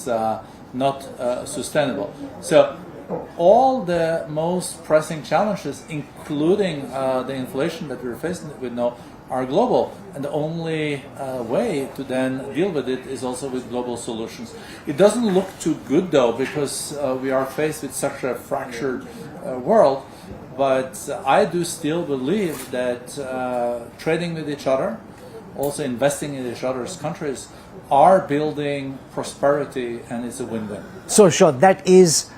is not sustainable. So all the most pressing challenges, including the inflation that we're facing with now, are global, and the only way to then deal with it is also with global solutions. It doesn't look too good though, because we are faced with such a fractured world, but I do still believe that trading with each other, also investing in each other's countries, are building prosperity, and it's a win-win. So sure, that is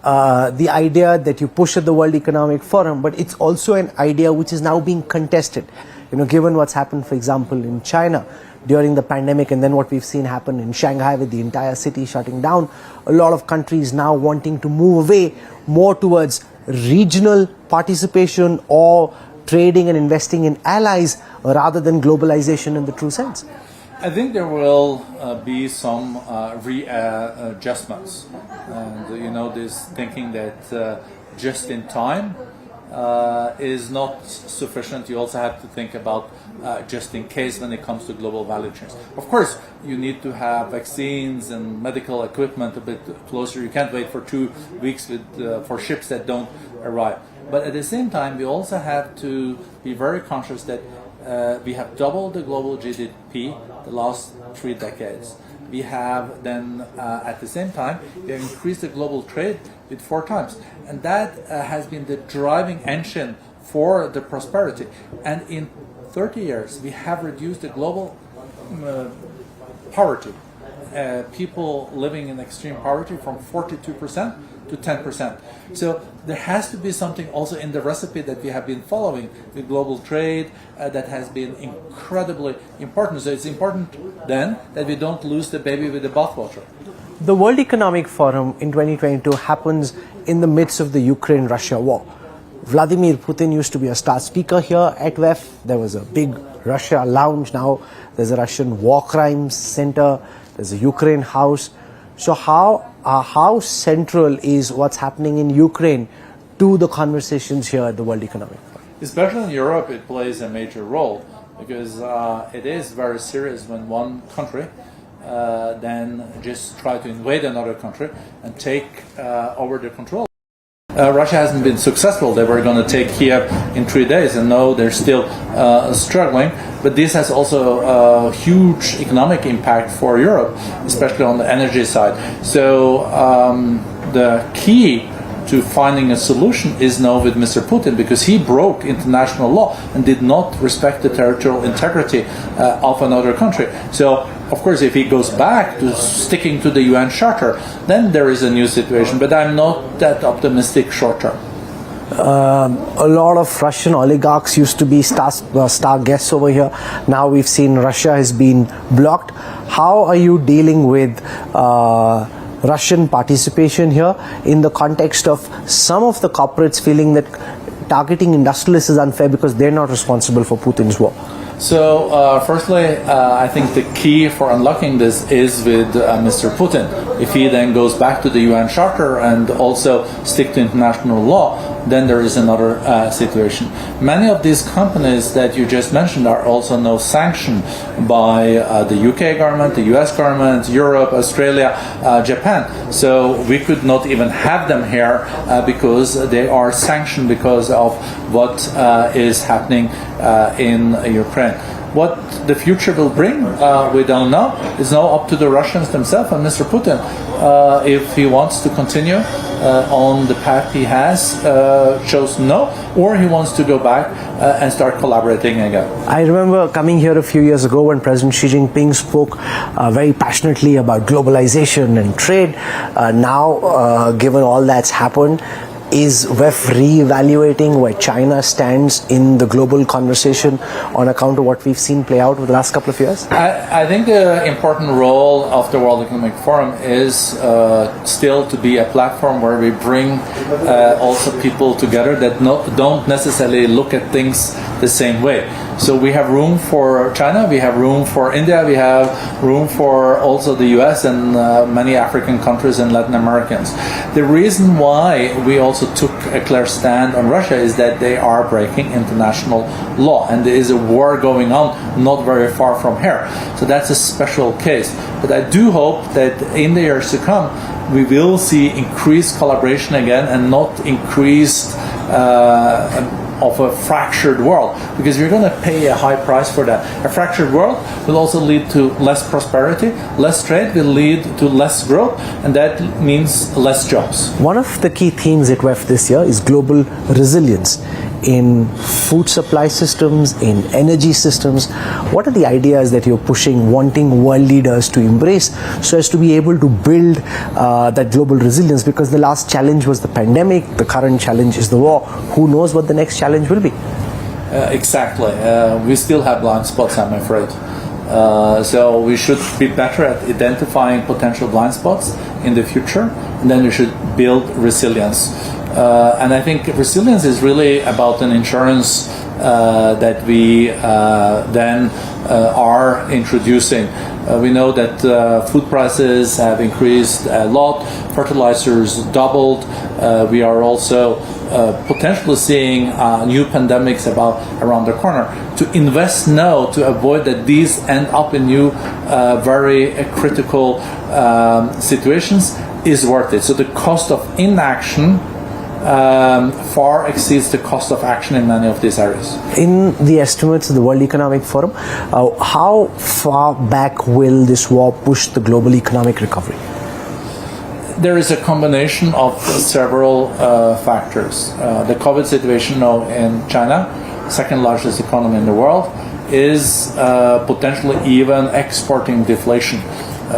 the idea that you push at the World Economic Forum, but it's also an idea which is now being contested. You know, given what's happened, for example, in China during the pandemic, and then what we've seen happen in Shanghai with the entire city shutting down, a lot of countries now wanting to move away more towards regional participation or trading and investing in allies rather than globalization in the true sense. I think there will be some readjustments, and you know, this thinking that just in time is not sufficient. You also have to think about just in case when it comes to global value chains. Of course, you need to have vaccines and medical equipment a bit closer. You can't wait for 2 weeks for ships that don't arrive. But at the same time, we also have to be very conscious that we have doubled the global GDP the last 3 decades. We have then, at the same time, we have increased the global trade with 4 times. And that has been the driving engine for the prosperity. And in 30 years, we have reduced the global poverty. People living in extreme poverty from 42% to 10%. So there has to be something also in the recipe that we have been following with global trade that has been incredibly important. So it's important then that we don't lose the baby with the bathwater. The World Economic Forum in 2022 happens in the midst of the Ukraine-Russia war. Vladimir Putin used to be a star speaker here at WEF. There was a big Russia lounge. Now there's a Russian war crimes center. There's a Ukraine house. So how central is what's happening in Ukraine to the conversations here at the World Economic Forum? Especially in Europe, it plays a major role because it is very serious when one country then just try to invade another country and take over the control. Russia hasn't been successful. They were going to take Kiev in 3 days, and now they're still struggling. But this has also a huge economic impact for Europe, especially on the energy side. So the key to finding a solution is now with Mr. Putin, because he broke international law and did not respect the territorial integrity of another country. So, of course, if he goes back to sticking to the UN Charter, then there is a new situation. But I'm not that optimistic short term. A lot of Russian oligarchs used to be star guests over here. Now we've seen Russia has been blocked. How are you dealing with Russian participation here in the context of some of the corporates feeling that targeting industrialists is unfair because they're not responsible for Putin's war? So, firstly, I think the key for unlocking this is with Mr. Putin. If he then goes back to the UN Charter and also stick to international law, then there is another situation. Many of these companies that you just mentioned are also now sanctioned by the UK government, the US government, Europe, Australia, Japan. So we could not even have them here because they are sanctioned because of what is happening in Ukraine. What the future will bring, we don't know. It's now up to the Russians themselves and Mr. Putin if he wants to continue on the path he has chosen now, or he wants to go back and start collaborating again. I remember coming here a few years ago when President Xi Jinping spoke very passionately about globalization and trade. Now, given all that's happened, is WEF re-evaluating where China stands in the global conversation on account of what we've seen play out over the last couple of years? I think the important role of the World Economic Forum is still to be a platform where we bring also people together that don't necessarily look at things the same way. So we have room for China, we have room for India, we have room for also the US and many African countries and Latin Americans. The reason why we also took a clear stand on Russia is that they are breaking international law, and there is a war going on not very far from here. So that's a special case. But I do hope that in the years to come we will see increased collaboration again and not increased of a fractured world, because we're going to pay a high price for that. A fractured world will also lead to less prosperity, less trade will lead to less growth, and that means less jobs. One of the key themes at WEF this year is global resilience in food supply systems, in energy systems. What are the ideas that you're pushing, wanting world leaders to embrace so as to be able to build that global resilience? Because the last challenge was the pandemic, the current challenge is the war. Who knows what the next challenge will be? Exactly. We still have blind spots, I'm afraid. So we should be better at identifying potential blind spots in the future, and then we should build resilience. And I think resilience is really about an insurance that we then are introducing. We know that food prices have increased a lot, fertilizers doubled. We are also potentially seeing new pandemics around the corner. To invest now to avoid that these end up in new very critical situations is worth it. So the cost of inaction far exceeds the cost of action in many of these areas. In the estimates of the World Economic Forum, how far back will this war push the global economic recovery? There is a combination of several factors. The COVID situation now in China, second largest economy in the world, is potentially even exporting deflation.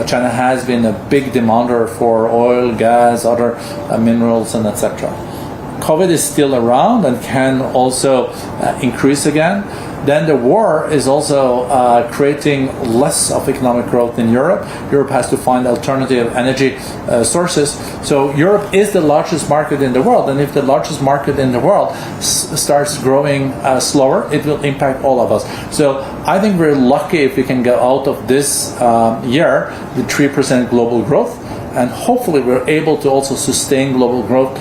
China has been a big demander for oil, gas, other minerals, and etc. COVID is still around and can also increase again. Then the war is also creating less of economic growth in Europe. Europe has to find alternative energy sources. So Europe is the largest market in the world, and if the largest market in the world starts growing slower, it will impact all of us. So I think we're lucky if we can go out of this year with 3% global growth, and hopefully we're able to also sustain global growth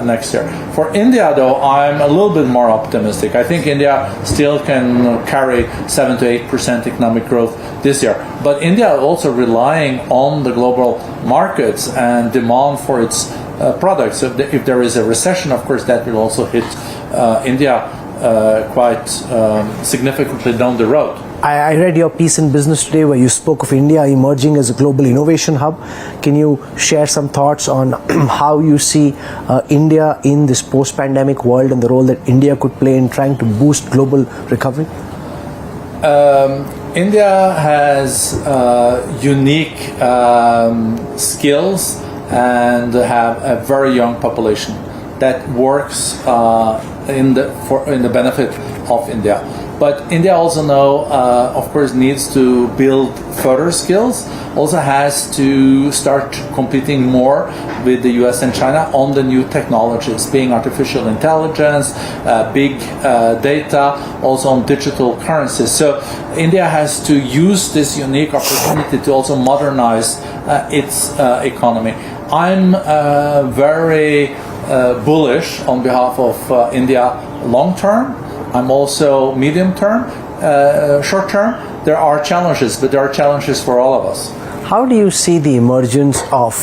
next year. For India, though, I'm a little bit more optimistic. I think India still can carry 7 to 8% economic growth this year. But India is also relying on the global markets and demand for its products. So if there is a recession, of course, that will also hit India quite significantly down the road. I read your piece in Business Today where you spoke of India emerging as a global innovation hub. Can you share some thoughts on how you see India in this post-pandemic world and the role that India could play in trying to boost global recovery? India has unique skills and have a very young population that works in the benefit of India. But India also of course, needs to build further skills, also has to start competing more with the US and China on the new technologies, being artificial intelligence, big data, also on digital currencies. So India has to use this unique opportunity to also modernize its economy. I'm very bullish on behalf of India long term. I'm also medium term, short term. There are challenges, but there are challenges for all of us. How do you see the emergence of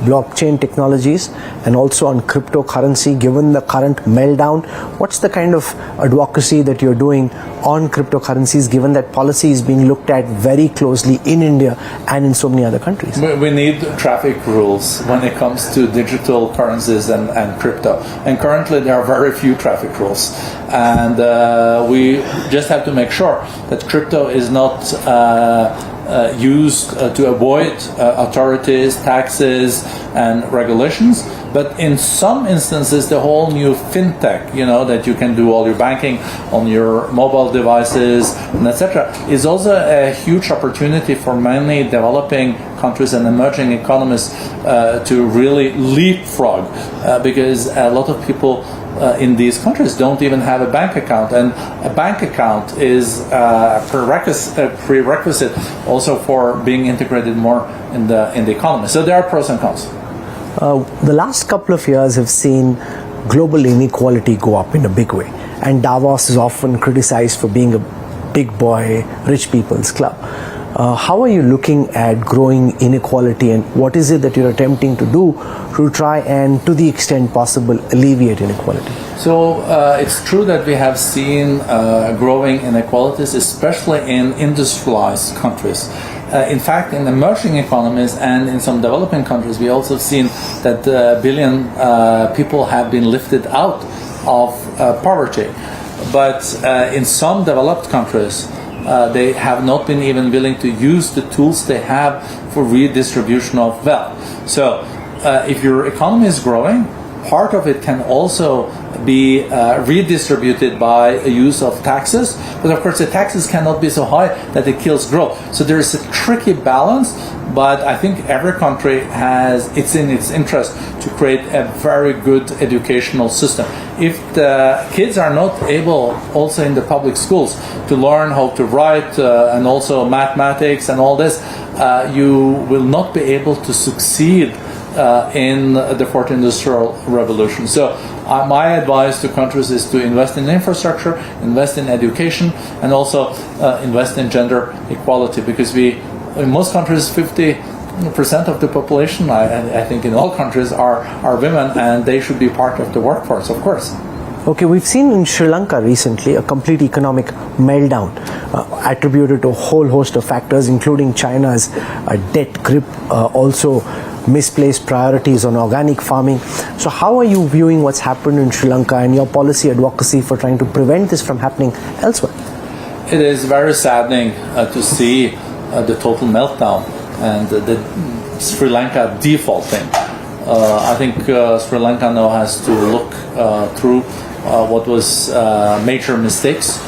blockchain technologies and also on cryptocurrency given the current meltdown? What's the kind of advocacy that you're doing on cryptocurrencies given that policy is being looked at very closely in India and in so many other countries? We need traffic rules when it comes to digital currencies and crypto. And currently there are very few traffic rules. And we just have to make sure that crypto is not used to avoid authorities, taxes, and regulations. But in some instances, the whole new fintech, that you can do all your banking on your mobile devices, and etc., is also a huge opportunity for many developing countries and emerging economies to really leapfrog, because a lot of people in these countries don't even have a bank account, and a bank account is a prerequisite also for being integrated more in the economy. So there are pros and cons. The last couple of years have seen global inequality go up in a big way, and Davos is often criticized for being a big boy, rich people's club. How are you looking at growing inequality, and what is it that you're attempting to do to try and, to the extent possible, alleviate inequality? So it's true that we have seen growing inequalities, especially in industrialized countries. In fact, in emerging economies and in some developing countries, we also have seen that a billion people have been lifted out of poverty. But in some developed countries, they have not been even willing to use the tools they have for redistribution of wealth. So if your economy is growing, part of it can also be redistributed by a use of taxes, but of course the taxes cannot be so high that it kills growth. So there is a tricky balance, but I think every country it's in its interest to create a very good educational system. If the kids are not able, also in the public schools, to learn how to write and also mathematics and all this, you will not be able to succeed in the fourth industrial revolution. So my advice to countries is to invest in infrastructure, invest in education, and also invest in gender equality, because in most countries 50% of the population, I think in all countries, are women, and they should be part of the workforce, of course. Okay, we've seen in Sri Lanka recently a complete economic meltdown attributed to a whole host of factors, including China's debt grip, also misplaced priorities on organic farming. So how are you viewing what's happened in Sri Lanka and your policy advocacy for trying to prevent this from happening elsewhere? It is very saddening to see the total meltdown and the Sri Lanka defaulting. I think Sri Lanka now has to look through what was major mistakes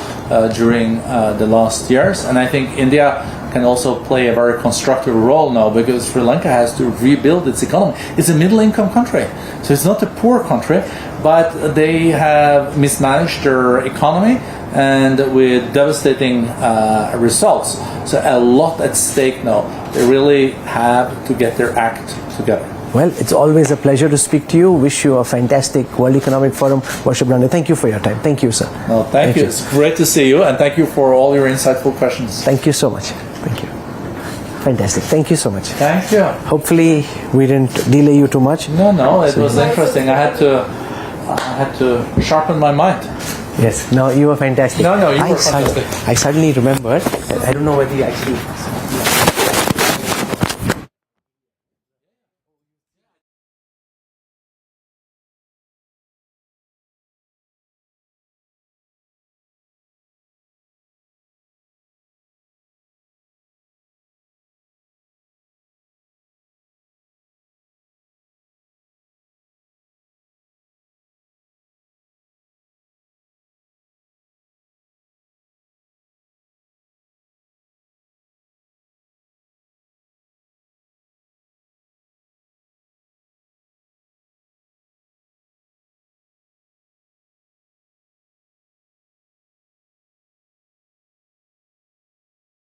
during the last years, and I think India can also play a very constructive role now, because Sri Lanka has to rebuild its economy. It's a middle-income country, so it's not a poor country, but they have mismanaged their economy and with devastating results. So a lot at stake now. They really have to get their act together. Well, it's always a pleasure to speak to you. Wish you a fantastic World Economic Forum. Borge Brende, thank you for your time. Thank you, sir. No, thank you. It's great to see you, and thank you for all your insightful questions. Thank you so much. Thank you. Fantastic. Thank you so much. Thank you. Hopefully, we didn't delay you too much. No, it was interesting. I had to sharpen my mind. Yes. No, you were fantastic. No, you were fantastic. I suddenly remembered. I don't know whether you actually